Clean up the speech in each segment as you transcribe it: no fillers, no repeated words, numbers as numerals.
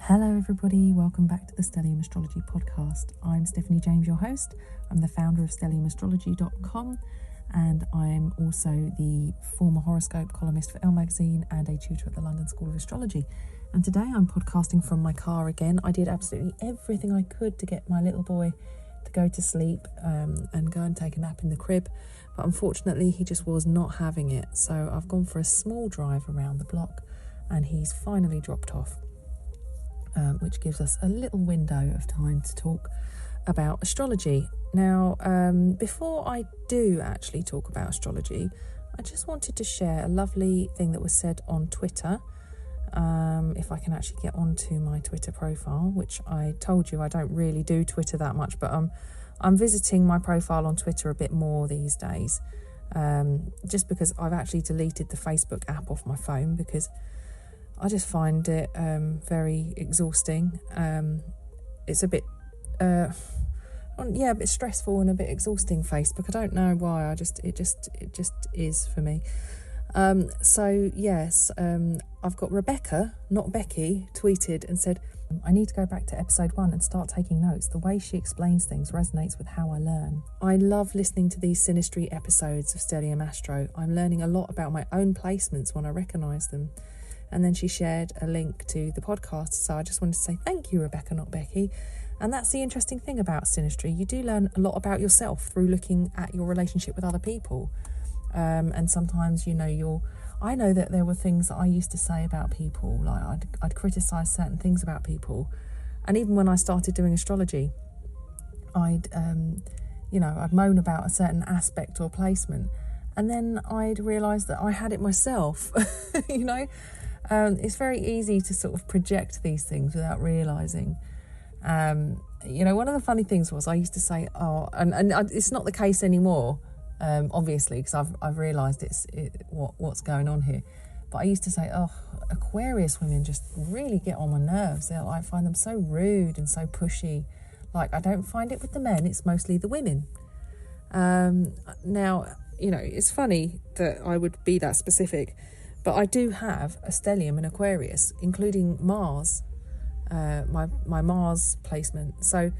Hello everybody, welcome back to the Stellium Astrology podcast. I'm Stephanie James, your host. I'm the founder of stelliumastrology.com and I'm also the former horoscope columnist for Elle magazine and a tutor at the London School of Astrology. And today I'm podcasting from my car again. I did absolutely everything I could to get my little boy to go to sleep and go and take a nap in the crib, but unfortunately he just was not having it. So I've gone for a small drive around the block and he's finally dropped off. Which gives us a little window of time to talk about astrology. Now, before I do actually talk about astrology, I just wanted to share a lovely thing that was said on Twitter. If I can actually get onto my Twitter profile, which I told you I don't really do Twitter that much, but I'm visiting my profile on Twitter a bit more these days, just because I've actually deleted the Facebook app off my phone because I just find it very exhausting. It's a bit, a bit stressful and a bit exhausting. Facebook. I don't know why. It just is for me. So yes, I've got Rebecca, not Becky, tweeted and said, "I need to go back to episode 1 and start taking notes. The way she explains things resonates with how I learn. I love listening to these Sinistry episodes of Stellium Astro. I'm learning a lot about my own placements when I recognise them." And then she shared a link to the podcast. So I just wanted to say thank you, Rebecca, not Becky. And that's the interesting thing about Sinistry. You do learn a lot about yourself through looking at your relationship with other people. And sometimes, I know that there were things that I used to say about people, like I'd criticise certain things about people. And even when I started doing astrology, I'd moan about a certain aspect or placement. And then I'd realise that I had it myself, It's very easy to sort of project these things without realising. One of the funny things was I used to say, and it's not the case anymore, obviously, because I've realised what's going on here. But I used to say, Aquarius women just really get on my nerves. I find them so rude and so pushy. Like, I don't find it with the men, it's mostly the women. Now, it's funny that I would be that specific. But I do have a stellium in Aquarius, including Mars, my Mars placement. So,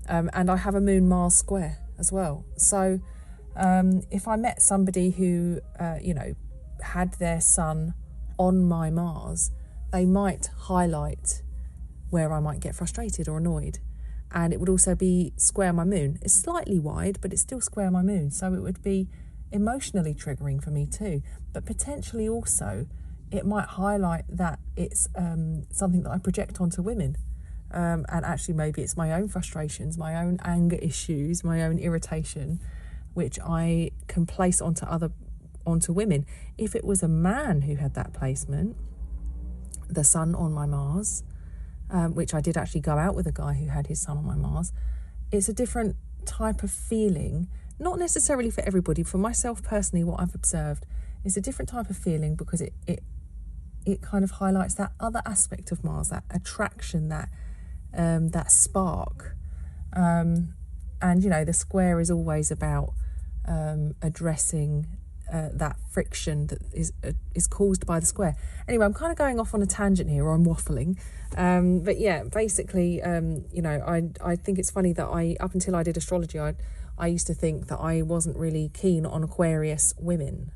and I have a Moon Mars square as well. So, if I met somebody who, had their sun on my Mars, they might highlight where I might get frustrated or annoyed. And it would also be square my Moon. It's slightly wide, but it's still square my Moon. So it would be emotionally triggering for me too, but potentially also it might highlight that it's something that I project onto women, and actually maybe it's my own frustrations, my own anger issues, my own irritation, which I can place onto women. If it was a man who had that placement, the sun on my Mars, which I did actually go out with a guy who had his sun on my Mars, it's a different type of feeling. Not necessarily for everybody. For myself personally, what I've observed is a different type of feeling because it kind of highlights that other aspect of Mars, that attraction, that spark. And the square is always about addressing that friction that is caused by the square. Anyway, I'm kind of going off on a tangent here, or I'm waffling. But yeah, basically, I think it's funny that up until I did astrology, I used to think that I wasn't really keen on Aquarius women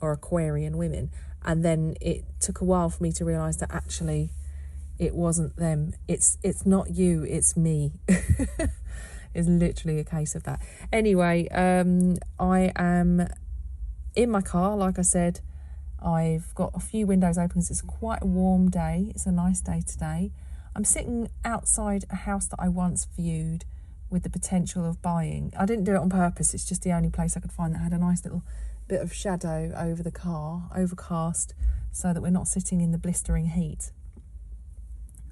or Aquarian women. And then it took a while for me to realise that actually it wasn't them. It's not you, it's me. It's literally a case of that. Anyway, I am in my car, like I said. I've got a few windows open because it's quite a warm day. It's a nice day today. I'm sitting outside a house that I once viewed with the potential of buying. I didn't do it on purpose. It's just the only place I could find that had a nice little bit of shadow over the car, overcast, so that we're not sitting in the blistering heat.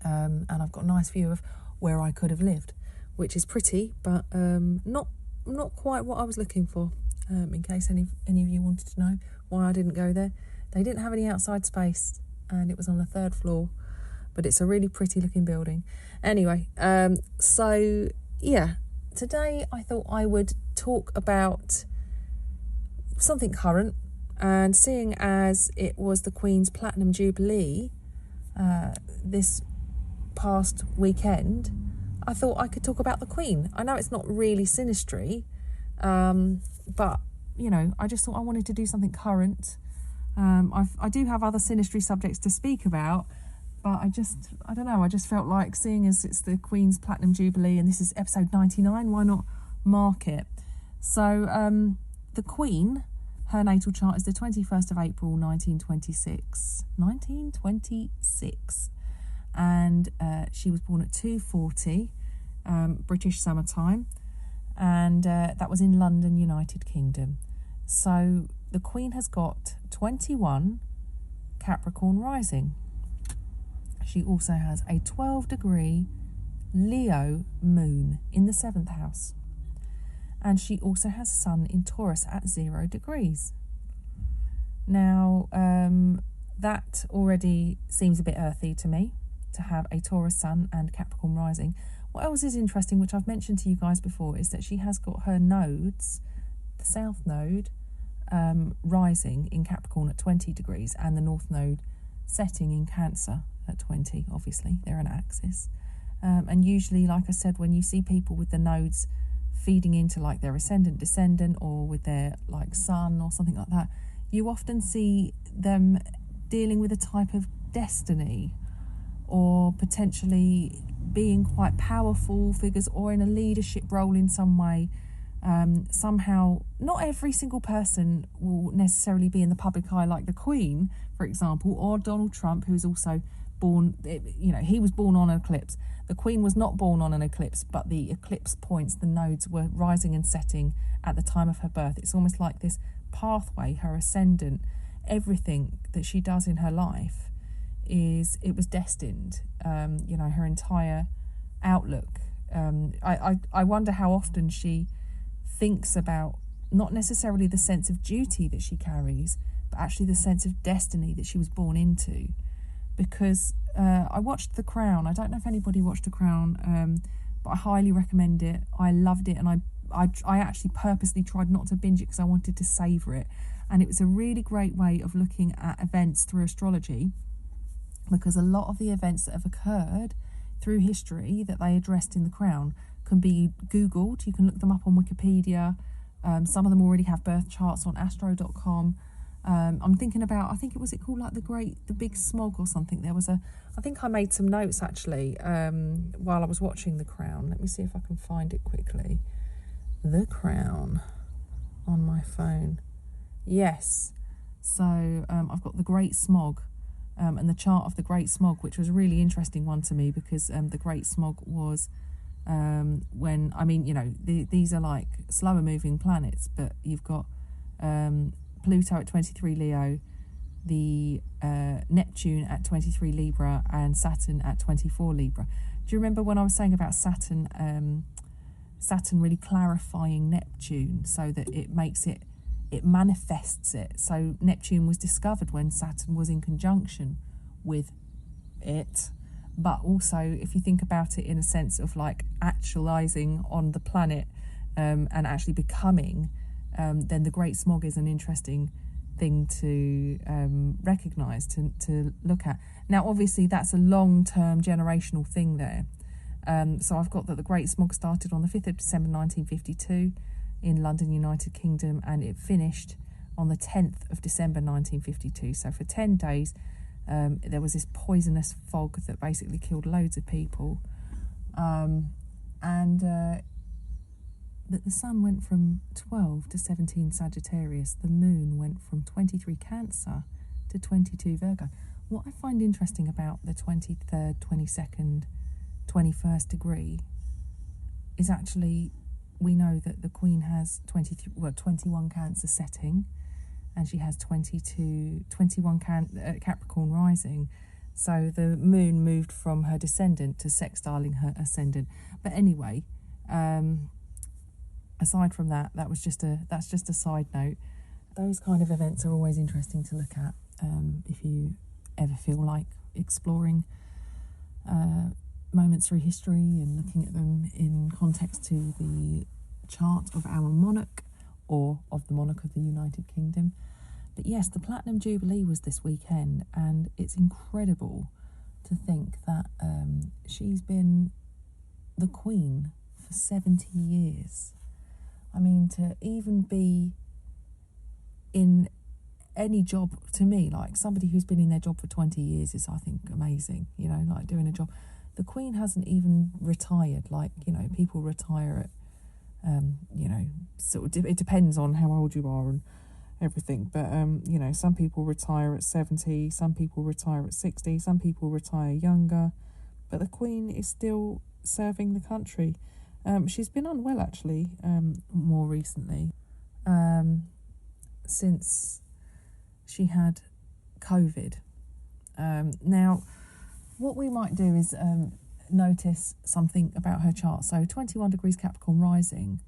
And I've got a nice view of where I could have lived, which is pretty, but not quite what I was looking for. In case any of you wanted to know why I didn't go there. They didn't have any outside space, and it was on the 3rd floor, but it's a really pretty looking building. Anyway, so yeah, today I thought I would talk about something current, and seeing as it was the Queen's Platinum Jubilee this past weekend, I thought I could talk about the Queen. I know it's not really synastry, but, you know, I just thought I wanted to do something current. I do have other synastry subjects to speak about, but I don't know, I just felt like, seeing as it's the Queen's Platinum Jubilee and this is episode 99, why not mark it? So the Queen, her natal chart is the 21st of April 1926. And she was born at 2:40 British summertime, and that was in London, United Kingdom. So the Queen has got 21 Capricorn rising. She also has a 12-degree Leo moon in the 7th house. And she also has Sun in Taurus at 0 degrees. Now, that already seems a bit earthy to me, to have a Taurus Sun and Capricorn rising. What else is interesting, which I've mentioned to you guys before, is that she has got her nodes, the South Node, rising in Capricorn at 20 degrees, and the North Node setting in Cancer at 20, obviously. They're an axis. And usually, like I said, when you see people with the nodes feeding into like their ascendant, descendant, or with their like sun or something like that, you often see them dealing with a type of destiny, or potentially being quite powerful figures, or in a leadership role in some way. Somehow, not every single person will necessarily be in the public eye, like the Queen, for example, or Donald Trump, who is also born, you know, he was born on an eclipse. The Queen was not born on an eclipse, but the eclipse points, the nodes, were rising and setting at the time of her birth. It's almost like this pathway, her ascendant, everything that she does in her life it was destined. You know, her entire outlook. I wonder how often she thinks about not necessarily the sense of duty that she carries, but actually the sense of destiny that she was born into. Because I watched The Crown. I don't know if anybody watched The Crown, but I highly recommend it. I loved it, and I actually purposely tried not to binge it because I wanted to savour it. And it was a really great way of looking at events through astrology, because a lot of the events that have occurred through history that they addressed in The Crown can be Googled. You can look them up on Wikipedia. Some of them already have birth charts on astro.com. I'm thinking about, I think it was called like the big smog or something. I think I made some notes actually while I was watching The Crown. Let me see if I can find it quickly. The Crown on my phone. Yes. So I've got the Great Smog and the chart of the Great Smog, which was a really interesting one to me, because the Great Smog was when, I mean, you know, these are like slower moving planets, but you've got Pluto at 23 Leo, the Neptune at 23 Libra, and Saturn at 24 Libra. Do you remember when I was saying about Saturn really clarifying Neptune so that it manifests it? So Neptune was discovered when Saturn was in conjunction with it. But also, if you think about it in a sense of like actualizing on the planet and actually becoming, then the Great Smog is an interesting thing to recognise, to look at. Now, obviously, that's a long-term generational thing there. So I've got that the Great Smog started on the 5th of December 1952 in London, United Kingdom, and it finished on the 10th of December 1952. So for 10 days, there was this poisonous fog that basically killed loads of people. That the sun went from 12 to 17 Sagittarius. The moon went from 23 Cancer to 22 Virgo. What I find interesting about the 23rd, 22nd, 21st degree is actually, we know that the Queen has 21 Cancer setting, and she has 21 Capricorn rising. So the moon moved from her descendant to sextiling her ascendant. But anyway, aside from that, that's just a side note. Those kind of events are always interesting to look at if you ever feel like exploring moments through history and looking at them in context to the chart of our monarch or of the monarch of the United Kingdom. But yes, the Platinum Jubilee was this weekend, and it's incredible to think that she's been the Queen for 70 years. I mean, to even be in any job, to me, like somebody who's been in their job for 20 years is, I think, amazing, you know, like doing a job. The Queen hasn't even retired, like, you know, people retire at, you know, sort of, it depends on how old you are and everything, but, you know, some people retire at 70, some people retire at 60, some people retire younger, but the Queen is still serving the country. She's been unwell, actually, more recently, since she had COVID. Now, what we might do is notice something about her chart. So 21 degrees Capricorn rising,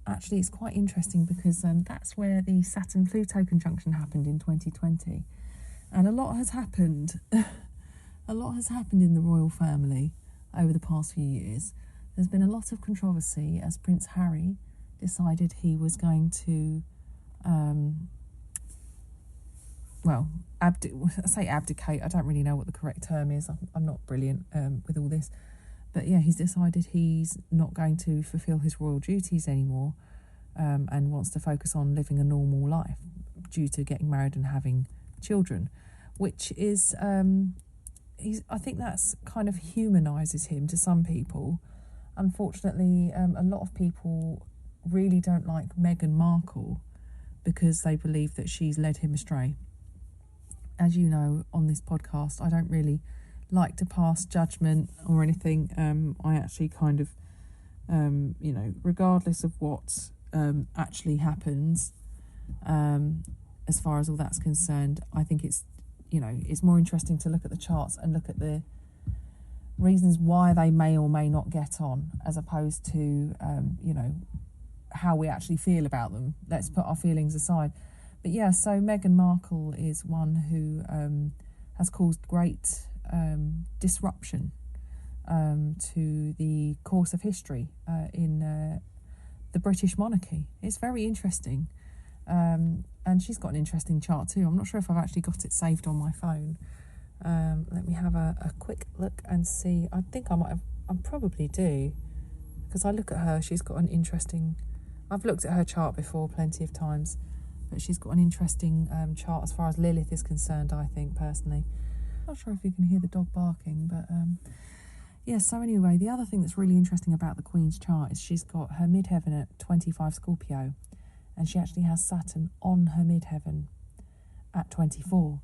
actually it's quite interesting because that's where the Saturn-Pluto conjunction happened in 2020. And a lot has happened. A lot has happened in the royal family over the past few years. There's been a lot of controversy as Prince Harry decided he was going to abdicate. I don't really know what the correct term is. I'm not brilliant with all this. But yeah, he's decided he's not going to fulfil his royal duties anymore, and wants to focus on living a normal life due to getting married and having children, which is, I think that's kind of humanises him to some people. Unfortunately, a lot of people really don't like Meghan Markle because they believe that she's led him astray. As you know, on this podcast, I don't really like to pass judgment or anything. I actually kind of, you know, regardless of what actually happens, as far as all that's concerned, I think it's, you know, it's more interesting to look at the charts and look at the reasons why they may or may not get on, as opposed to, you know, how we actually feel about them. Let's put our feelings aside. But yeah, so Meghan Markle is one who has caused great disruption to the course of history in the British monarchy. It's very interesting. And she's got an interesting chart too. I'm not sure if I've actually got it saved on my phone. Let me have a quick look and see. I think I might have, I probably do, because I look at her, she's got an interesting, I've looked at her chart before plenty of times, but she's got an interesting chart as far as Lilith is concerned, I think, personally. Not sure if you can hear the dog barking, but yeah, so anyway, the other thing that's really interesting about the Queen's chart is she's got her midheaven at 25 Scorpio, and she actually has Saturn on her midheaven at 24.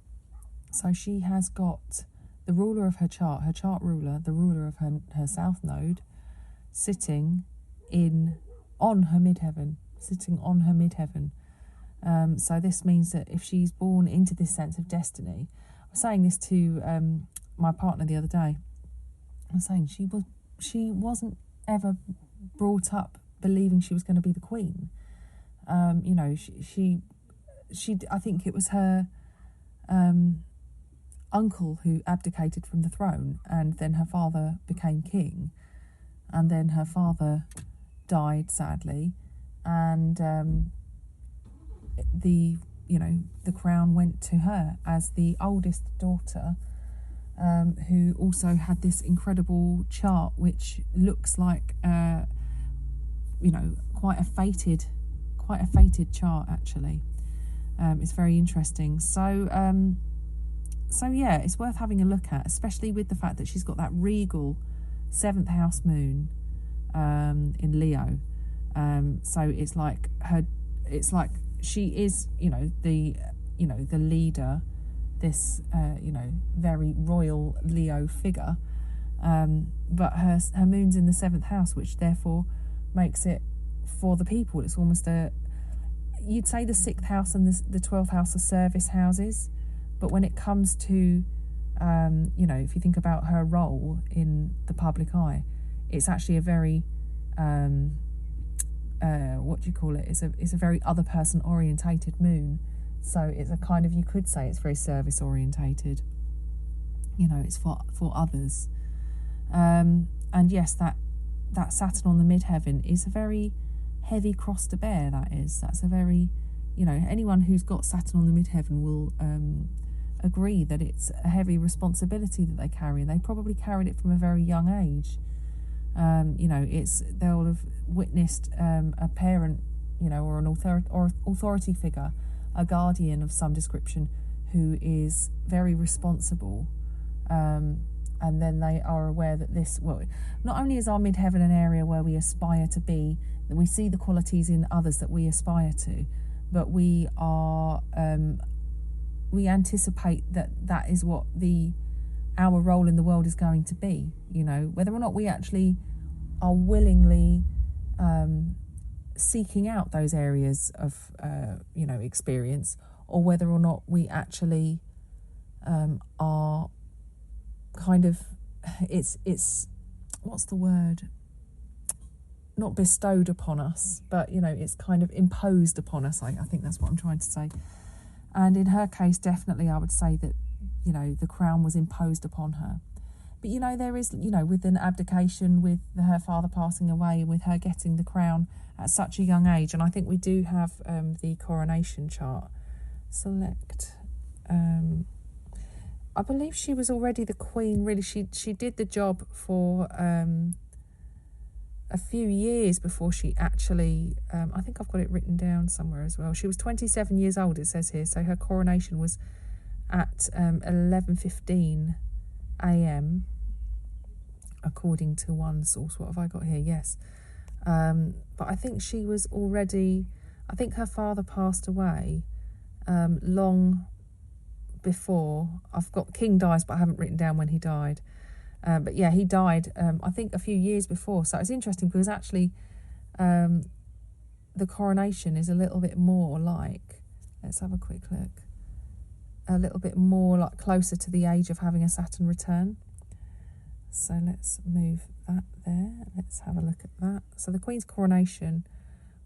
So she has got the ruler of her chart ruler, the ruler of her south node, sitting on her midheaven. So this means that if she's born into this sense of destiny, I was saying this to my partner the other day. I was saying she wasn't ever brought up believing she was going to be the Queen. You know, she I think it was her uncle who abdicated from the throne, and then her father became king, and then her father died sadly, and the crown went to her as the oldest daughter, who also had this incredible chart which looks like quite a fated chart actually. It's very interesting. So yeah, it's worth having a look at, especially with the fact that she's got that regal 7th house moon in Leo. So it's like she is, the leader, this very royal Leo figure. But her moon's in the 7th house, which therefore makes it for the people. It's almost you'd say the 6th house and the 12th house are service houses. But when it comes to, if you think about her role in the public eye, it's actually a very, It's a very other person orientated moon. So it's a kind of, you could say it's very service orientated. It's for others. And yes, that Saturn on the midheaven is a very heavy cross to bear. That's a very, anyone who's got Saturn on the midheaven will agree that it's a heavy responsibility that they carry, and they probably carried it from a very young age. They'll have witnessed a parent, or an authority figure, a guardian of some description, who is very responsible, and then they are aware that not only is our midheaven an area where we aspire to be, that we see the qualities in others that we aspire to, but we anticipate that is what our role in the world is going to be, whether or not we actually are willingly seeking out those areas of experience, or whether or not we actually are kind of, it's what's the word, not bestowed upon us, but it's kind of imposed upon us. I think that's what I'm trying to say. And in her case, definitely I would say that the crown was imposed upon her. But there is, with an abdication, with her father passing away, and with her getting the crown at such a young age. And I think we do have the coronation chart. Select. I believe she was already the queen, really. She did the job for a few years before she actually, I think I've got it written down somewhere as well. She was 27 years old, it says here. So her coronation was at 11:15 a.m. according to one source. What have I got here? Yes. But I think she was already, I think her father passed away long before. I've got King dies, but I haven't written down when he died. But yeah, he died, I think, a few years before. So it's interesting because actually the coronation is a little bit more like, let's have a quick look, a little bit more like closer to the age of having a Saturn return. So let's move that there. Let's have a look at that. So the Queen's coronation,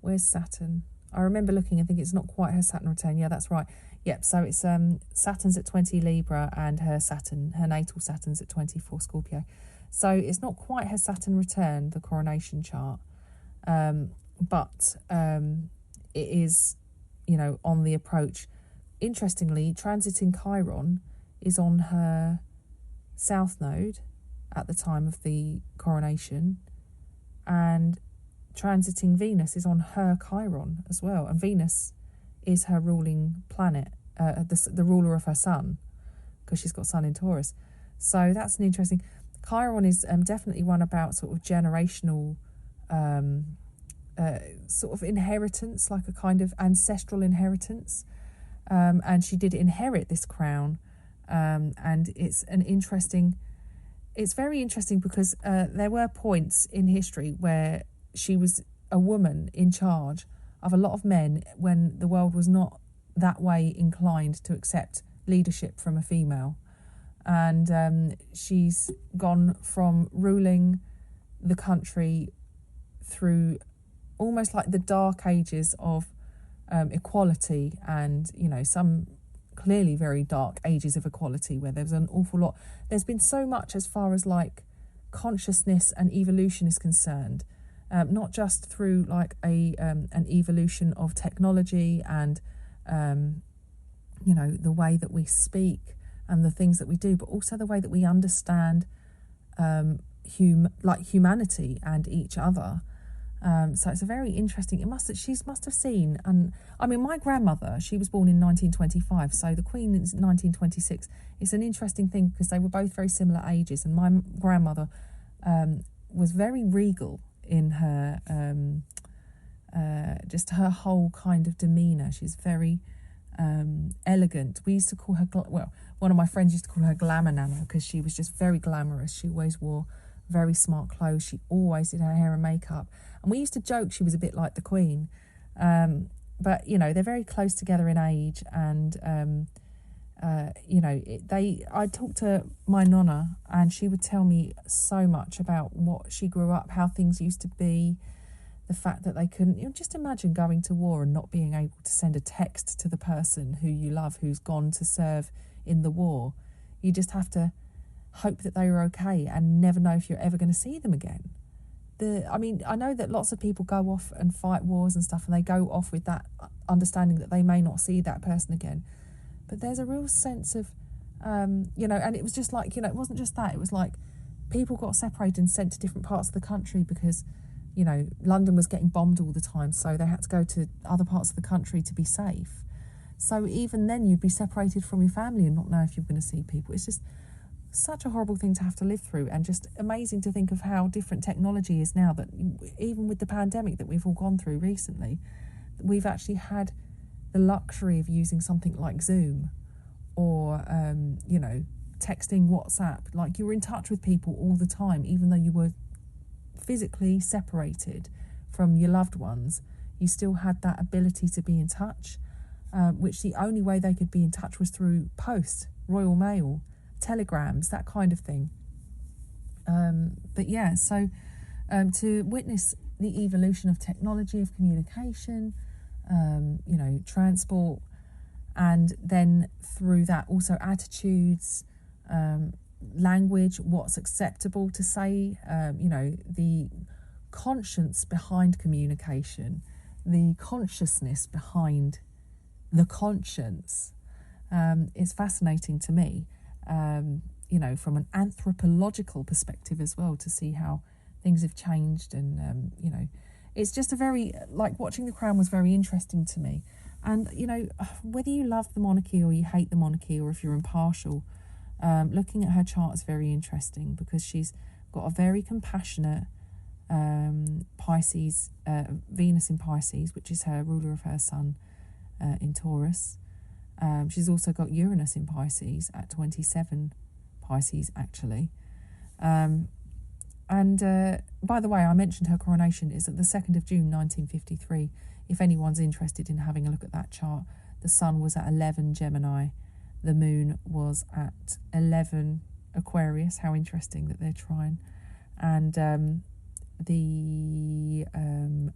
where's Saturn? I remember looking, I think it's not quite her Saturn return. Yeah, that's right. Yep, so it's Saturn's at 20 Libra, and her natal Saturn's at 24 Scorpio. So it's not quite her Saturn return, the coronation chart, but it is, on the approach. Interestingly, transiting Chiron is on her south node at the time of the coronation, and transiting Venus is on her Chiron as well, and Venus is her ruling planet, the ruler of her sun, because she's got sun in Taurus. So that's an interesting. Chiron is definitely one about sort of generational sort of inheritance, like a kind of ancestral inheritance, and she did inherit this crown, and it's very interesting because there were points in history where she was a woman in charge of a lot of men when the world was not that way inclined to accept leadership from a female. And she's gone from ruling the country through almost like the dark ages of equality, and, some clearly very dark ages of equality where there's an awful lot. There's been so much as far as like consciousness and evolution is concerned. Not just through like an evolution of technology and the way that we speak and the things that we do, but also the way that we understand humanity and each other. So it's a very interesting. She must have seen, and I mean, my grandmother, she was born in 1925, so the Queen is 1926. It's an interesting thing because they were both very similar ages, and my grandmother was very regal in her just her whole kind of demeanour. She's very elegant. We used to call her one of my friends used to call her Glamour Nana because she was just very glamorous. She always wore very smart clothes. She always did her hair and makeup, and we used to joke she was a bit like the Queen. But they're very close together in age, and I talked to my nonna, and she would tell me so much about what she grew up, how things used to be, the fact that they couldn't, just imagine going to war and not being able to send a text to the person who you love who's gone to serve in the war. You just have to hope that they were okay and never know if you're ever going to see them again. I know that lots of people go off and fight wars and stuff, and they go off with that understanding that they may not see that person again. But there's a real sense of And it was just like, it wasn't just that. It was like people got separated and sent to different parts of the country because, London was getting bombed all the time, so they had to go to other parts of the country to be safe. So even then you'd be separated from your family and not know if you're going to see people. It's just such a horrible thing to have to live through, and just amazing to think of how different technology is now, that even with the pandemic that we've all gone through recently, we've actually had the luxury of using something like Zoom or, texting, WhatsApp. Like, you were in touch with people all the time, even though you were physically separated from your loved ones. You still had that ability to be in touch, which the only way they could be in touch was through post, Royal Mail, telegrams, that kind of thing. So to witness the evolution of technology, of communication, transport, and then through that also attitudes, language, what's acceptable to say, the conscience behind communication, the consciousness behind the conscience, is fascinating to me, from an anthropological perspective as well, to see how things have changed. And, it's just watching The Crown was very interesting to me. And, whether you love the monarchy or you hate the monarchy, or if you're impartial, looking at her chart is very interesting, because she's got a very compassionate Pisces, Venus in Pisces, which is her ruler of her sun in Taurus. She's also got Uranus in Pisces at 27 Pisces, actually. By the way, I mentioned her coronation is at the 2nd of June 1953. If anyone's interested in having a look at that chart, the sun was at 11 Gemini. The moon was at 11 Aquarius. How interesting that they're trine. And the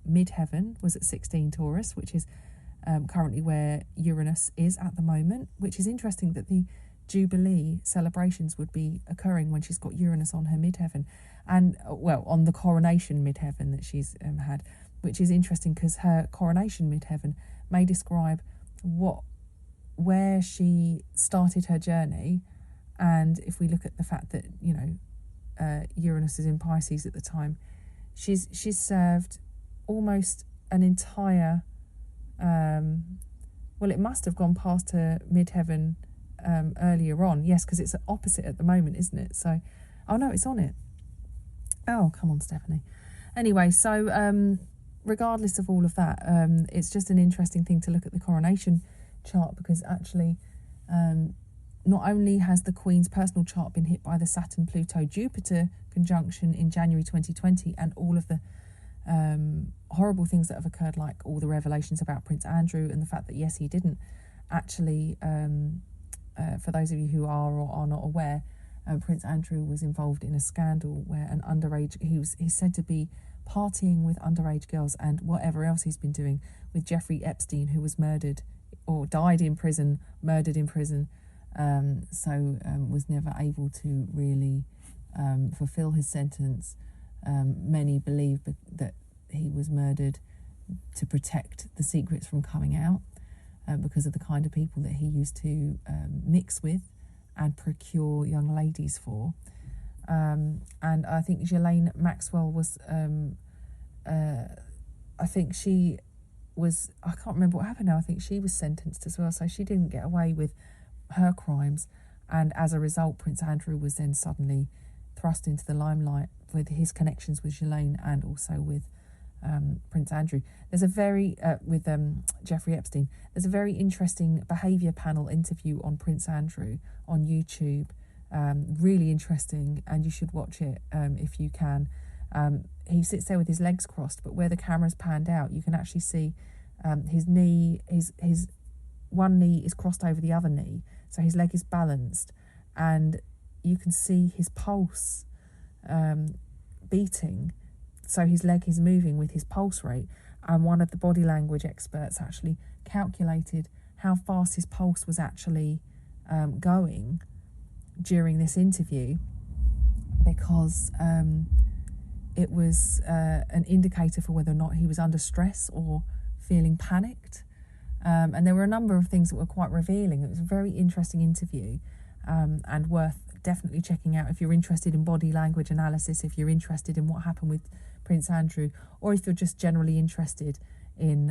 midheaven was at 16 Taurus, which is currently where Uranus is at the moment, which is interesting that the Jubilee celebrations would be occurring when she's got Uranus on her midheaven, and on the coronation midheaven that she's had, which is interesting because her coronation midheaven may describe where she started her journey. And if we look at the fact that Uranus is in Pisces at the time, she's served almost an entire it must have gone past her midheaven earlier on. Yes, because it's opposite at the moment, isn't it? So, oh no, it's on it. Oh, come on, Stephanie. Anyway, so regardless of all of that, it's just an interesting thing to look at the coronation chart, because actually not only has the Queen's personal chart been hit by the Saturn-Pluto-Jupiter conjunction in January 2020, and all of the horrible things that have occurred, like all the revelations about Prince Andrew, and the fact that, yes, he didn't actually, for those of you who are or are not aware, Prince Andrew was involved in a scandal where an underage, he's said to be partying with underage girls and whatever else he's been doing with Jeffrey Epstein, who was murdered or died in prison, murdered in prison, was never able to really fulfill his sentence. Many believe that he was murdered to protect the secrets from coming out, because of the kind of people that he used to mix with and procure young ladies for. And I think Ghislaine Maxwell was, I think she was, I can't remember what happened now, I think she was sentenced as well, so she didn't get away with her crimes, and as a result Prince Andrew was then suddenly thrust into the limelight with his connections with Ghislaine and also with Prince Andrew. There's a very, with Jeffrey Epstein, there's a very interesting behaviour panel interview on Prince Andrew on YouTube. Really interesting, and you should watch it if you can. He sits there with his legs crossed, but where the camera's panned out, you can actually see his knee, his one knee is crossed over the other knee, so his leg is balanced, and you can see his pulse beating, so his leg is moving with his pulse rate. And one of the body language experts actually calculated how fast his pulse was actually going during this interview, because it was an indicator for whether or not he was under stress or feeling panicked. And there were a number of things that were quite revealing. It was a very interesting interview, and worth definitely checking out if you're interested in body language analysis, if you're interested in what happened with Prince Andrew, or if you're just generally interested in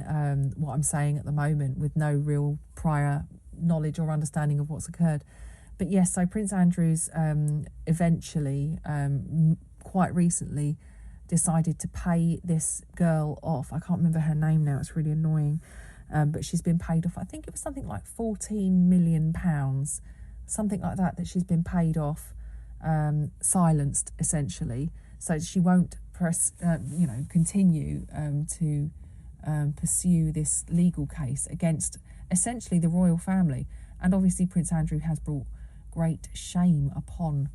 what I'm saying at the moment with no real prior knowledge or understanding of what's occurred. But yes, so Prince Andrew's eventually, quite recently, decided to pay this girl off. I can't remember her name now, it's really annoying. But she's been paid off, I think it was something like £14 million, something like that she's been paid off, silenced essentially, so she won't continue to pursue this legal case against essentially the royal family. And obviously Prince Andrew has brought great shame upon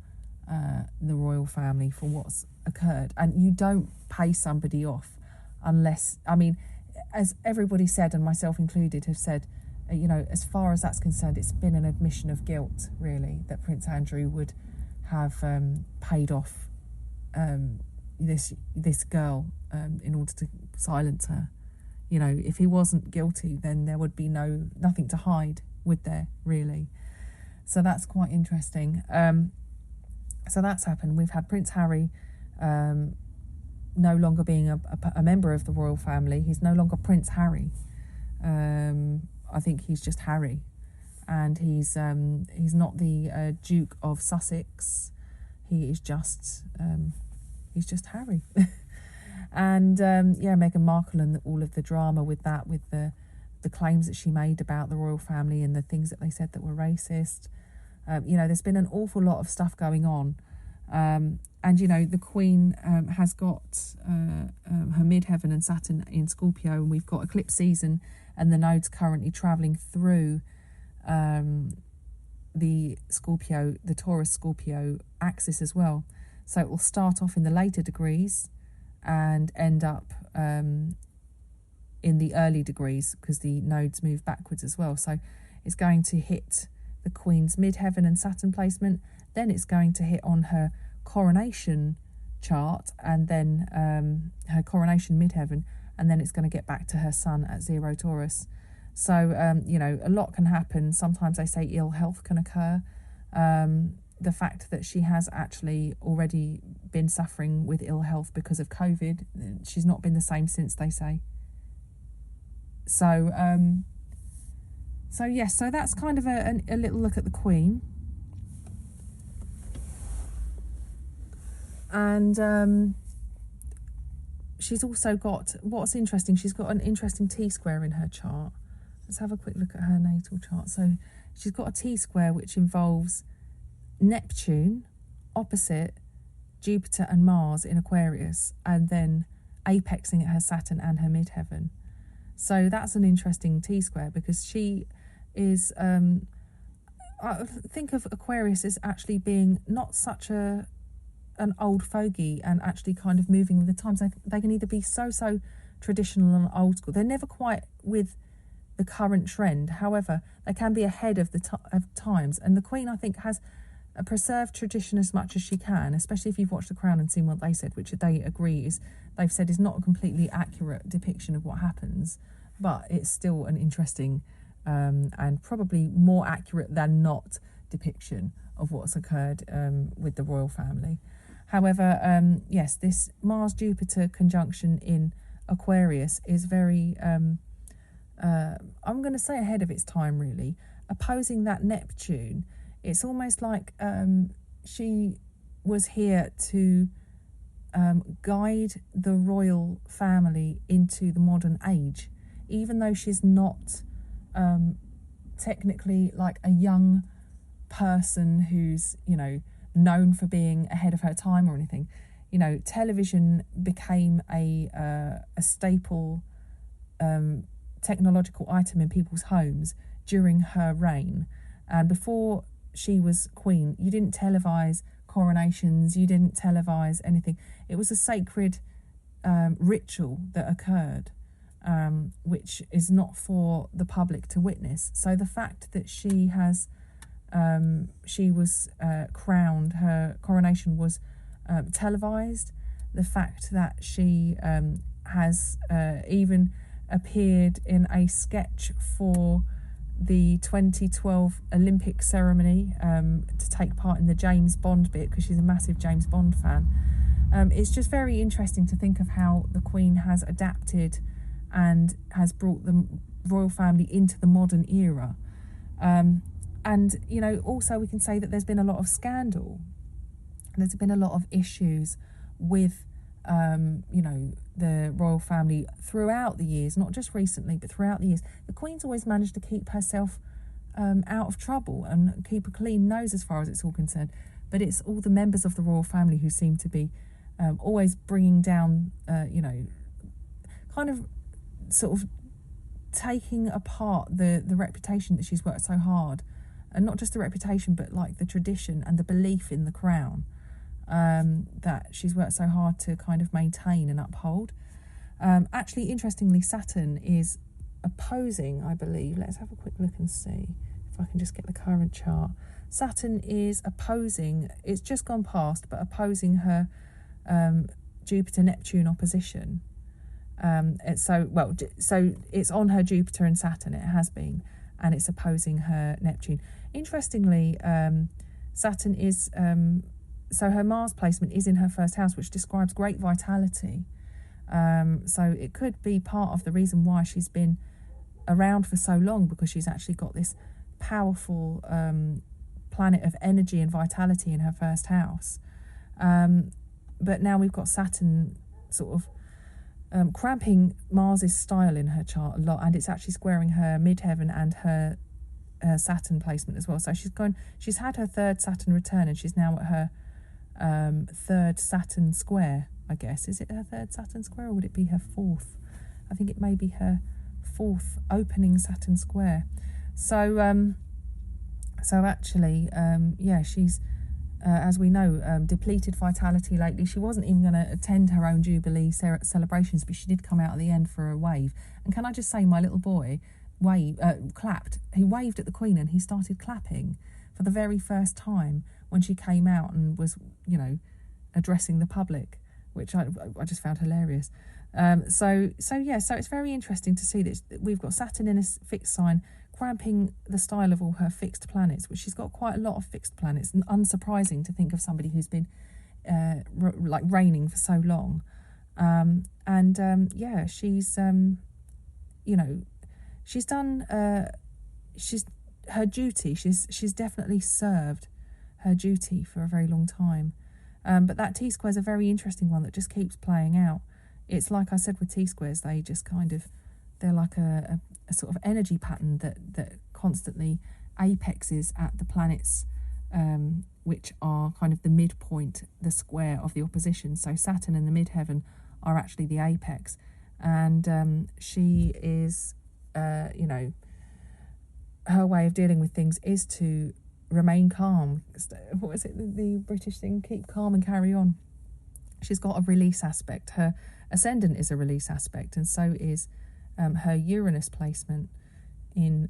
the royal family for what's occurred. And you don't pay somebody off unless, I mean, as everybody said, and myself included have said, as far as that's concerned, it's been an admission of guilt, really, that Prince Andrew would have paid off this girl in order to silence her. If he wasn't guilty, then there would be nothing to hide, would there, really? So that's quite interesting. So that's happened. We've had Prince Harry no longer being a member of the royal family. He's no longer Prince Harry. I think he's just Harry, and he's not the Duke of Sussex. He is just Harry. And Meghan Markle and all of the drama with that, with the claims that she made about the royal family and the things that they said that were racist. There's been an awful lot of stuff going on. And the Queen has got her midheaven and Saturn in Scorpio, and we've got eclipse season and the nodes currently travelling through the Taurus Scorpio axis as well. So it will start off in the later degrees and end up in the early degrees, because the nodes move backwards as well. So it's going to hit the Queen's midheaven and Saturn placement, then it's going to hit on her coronation chart, and then her coronation midheaven, and then it's going to get back to her sun at 0 Taurus. So a lot can happen. Sometimes they say ill health can occur. The fact that she has actually already been suffering with ill health because of COVID, she's not been the same since, they say. So yes, so that's kind of a little look at the Queen. And she's also got, what's interesting, she's got an interesting T-square in her chart. Let's have a quick look at her natal chart. So she's got a T-square which involves Neptune opposite Jupiter and Mars in Aquarius, and then apexing at her Saturn and her midheaven. So that's an interesting T-square, because she is, I think of Aquarius as actually being not such an old fogey, and actually kind of moving with the times. They can either be so traditional and old school. They're never quite with the current trend. However, they can be ahead of of times. And the Queen, I think, has preserved tradition as much as she can, especially if you've watched The Crown and seen what they said, which they agree they've said is not a completely accurate depiction of what happens, but it's still an interesting and probably more accurate than not depiction of what's occurred with the royal family. However, yes, this Mars-Jupiter conjunction in Aquarius is very, I'm going to say ahead of its time, really. Opposing that Neptune, it's almost like she was here to guide the royal family into the modern age, even though she's not technically like a young person who's, known for being ahead of her time or anything. Television became a staple technological item in people's homes during her reign. And before she was Queen, you didn't televise coronations, you didn't televise anything. It was a sacred ritual that occurred, which is not for the public to witness. So the fact that she was crowned, her coronation was televised, the fact that she has even appeared in a sketch for the 2012 Olympic ceremony to take part in the James Bond bit, because she's a massive James Bond fan. It's just very interesting to think of how the Queen has adapted and has brought the royal family into the modern era. And, you know, also we can say that there's been a lot of scandal. There's been a lot of issues with, you know, the royal family throughout the years, not just recently, but throughout the years. The Queen's always managed to keep herself out of trouble and keep a clean nose as far as it's all concerned. But it's all the members of the royal family who seem to be always bringing down, you know, kind of sort of taking apart the reputation that she's worked so hard. And not just the reputation, but like the tradition and the belief in the crown that she's worked so hard to kind of maintain and uphold. Actually, interestingly, Saturn is opposing, I believe. Let's have a quick look and see if I can just get the current chart. Saturn is opposing, it's just gone past, but opposing her Jupiter-Neptune opposition. So it's on her Jupiter and Saturn, it has been, and it's opposing her Neptune. Interestingly, Saturn is, so her Mars placement is in her first house, which describes great vitality. So it could be part of the reason why she's been around for so long, because she's actually got this powerful planet of energy and vitality in her first house. But now we've got Saturn sort of cramping Mars's style in her chart a lot, and it's actually squaring her midheaven and her Saturn placement as well. So she's had her third Saturn return, and she's now at her third Saturn square, I guess. Is it her third Saturn square, or would it be her fourth? I think it may be her fourth opening Saturn square. So actually, yeah, she's as we know, depleted vitality lately. She wasn't even going to attend her own Jubilee celebrations, but she did come out at the end for a wave. And can I just say, my little boy clapped. He waved at the Queen, and he started clapping for the very first time when she came out and was, you know, addressing the public, which I just found hilarious. So it's very interesting to see that we've got Saturn in a fixed sign, cramping the style of all her fixed planets, which she's got quite a lot of fixed planets. And unsurprising to think of somebody who's been like reigning for so long. Yeah, she's you know, she's done she's her duty. She's definitely served her duty for a very long time. But that T-square is a very interesting one that just keeps playing out. It's like I said with T-squares, they just kind of, they're like a sort of energy pattern that constantly apexes at the planets, which are kind of the midpoint, the square of the opposition. So Saturn and the midheaven are actually the apex. And she is, you know, her way of dealing with things is to remain calm. What is it, the British thing? Keep calm and carry on. She's got a release aspect. Her ascendant is a release aspect, and so is her Uranus placement in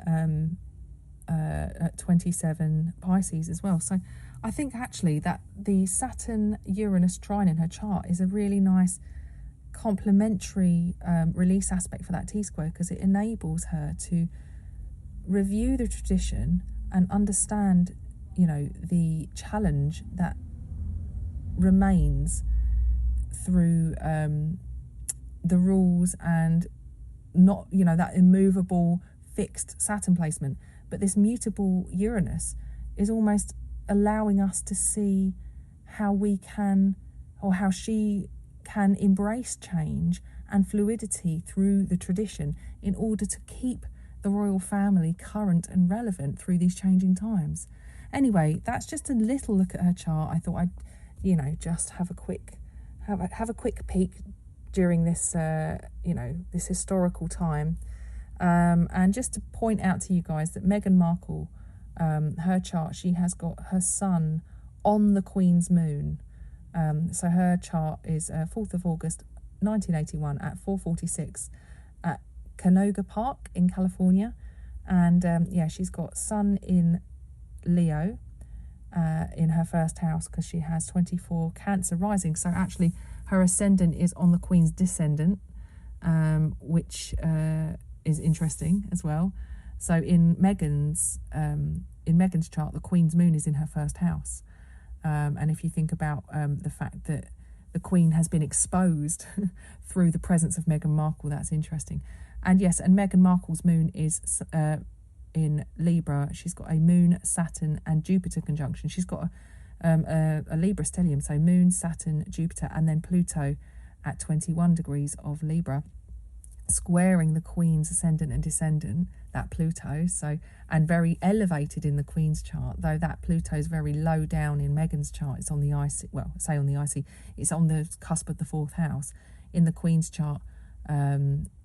at 27 Pisces as well. So I think actually that the Saturn-Uranus trine in her chart is a really nice complementary release aspect for that T-square, because it enables her to review the tradition and understand, you know, the challenge that remains through the rules and not, you know, that immovable fixed Saturn placement. But this mutable Uranus is almost allowing us to see how we can, or how she can embrace change and fluidity through the tradition in order to keep the royal family current and relevant through these changing times. Anyway, that's just a little look at her chart. I thought I'd, you know, just have a quick peek during this, you know, this historical time, and just to point out to you guys that Meghan Markle, her chart, she has got her sun on the Queen's moon. So her chart is 4th of August 1981 at 4:46 at Canoga Park in California. And yeah, she's got sun in Leo in her first house, because she has 24 Cancer rising. So actually her ascendant is on the Queen's descendant, which is interesting as well. So in Meghan's chart, the Queen's moon is in her first house. And if you think about the fact that the Queen has been exposed through the presence of Meghan Markle, that's interesting. And yes, and Meghan Markle's moon is in Libra. She's got a moon, Saturn and Jupiter conjunction. She's got a Libra stellium, so moon, Saturn, Jupiter, and then Pluto at 21 degrees of Libra, squaring the Queen's ascendant and descendant, that Pluto, so, and very elevated in the Queen's chart, though that Pluto is very low down in Meghan's chart. It's on the icy, well, say on the icy, it's on the cusp of the 4th house. In the Queen's chart, Meghan's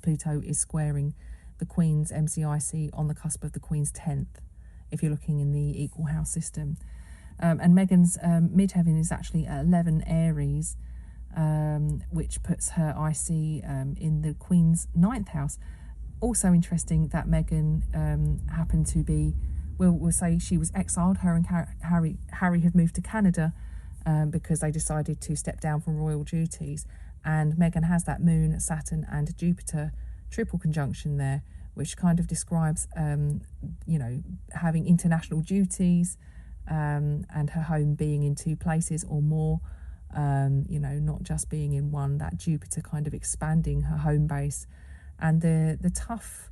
Pluto is squaring the Queen's MCIC on the cusp of the Queen's 10th, if you're looking in the equal house system. And Meghan's midheaven is actually at 11 Aries, which puts her IC in the Queen's 9th house. Also interesting that Meghan happened to be, we'll say she was exiled. Her and Harry have moved to Canada because they decided to step down from royal duties. And Meghan has that moon, Saturn and Jupiter triple conjunction there, which kind of describes, having international duties and her home being in 2 places or more. Not just being in one, that Jupiter kind of expanding her home base, and the tough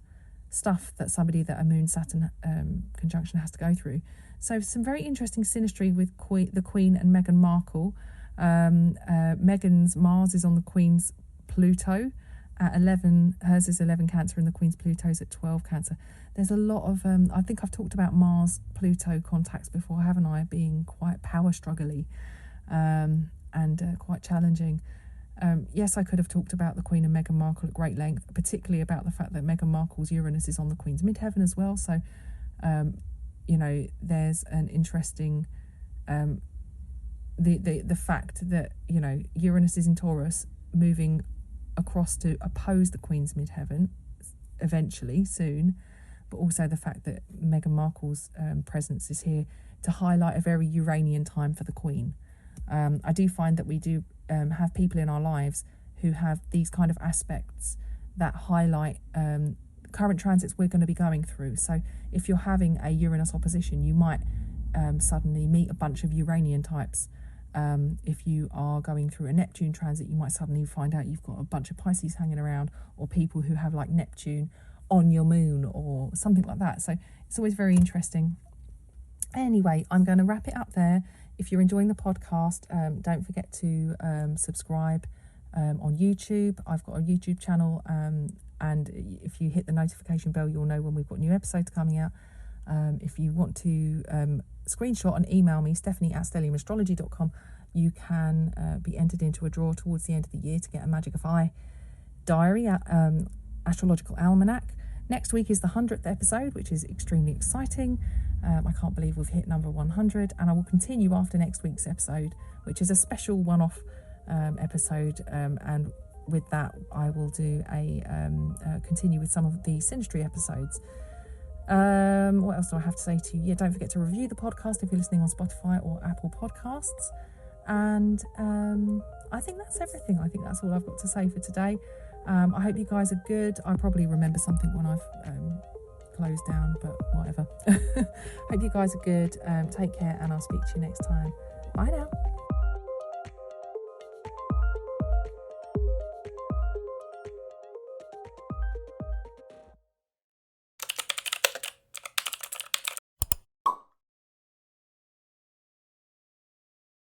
stuff that somebody that a moon Saturn conjunction has to go through. So some very interesting synastry with the Queen and Meghan Markle. Meghan's Mars is on the Queen's Pluto at 11. Hers is 11 Cancer and the Queen's Pluto's at 12 Cancer. There's a lot of, I think I've talked about Mars-Pluto contacts before, haven't I, being quite power struggly. And quite challenging. Yes, I could have talked about the Queen and Meghan Markle at great length, particularly about the fact that Meghan Markle's Uranus is on the Queen's midheaven as well. So, there's an interesting, the fact that, Uranus is in Taurus, moving across to oppose the Queen's midheaven eventually, soon, but also the fact that Meghan Markle's presence is here to highlight a very Uranian time for the Queen. I do find that we do have people in our lives who have these kind of aspects that highlight current transits we're going to be going through. So if you're having a Uranus opposition, you might suddenly meet a bunch of Uranian types. If you are going through a Neptune transit, you might suddenly find out you've got a bunch of Pisces hanging around, or people who have like Neptune on your moon or something like that. So it's always very interesting. Anyway, I'm going to wrap it up there. If you're enjoying the podcast, don't forget to subscribe on YouTube. I've got a YouTube channel, and if you hit the notification bell, you'll know when we've got new episodes coming out. If you want to screenshot and email me, Stephanie@stelliumastrology.com, you can be entered into a draw towards the end of the year to get a Magic of I diary, astrological almanac. Next week is the 100th episode, which is extremely exciting. I can't believe we've hit number 100, and I will continue after next week's episode, which is a special one-off episode, and with that I will do continue with some of the synastry episodes. What else do I have to say to you? Yeah, don't forget to review the podcast if you're listening on Spotify or Apple Podcasts, and I think that's everything. I think that's all I've got to say for today. I hope you guys are good. I'll probably remember something when I've closed down, but whatever. Hope you guys are good. Take care, and I'll speak to you next time. Bye now.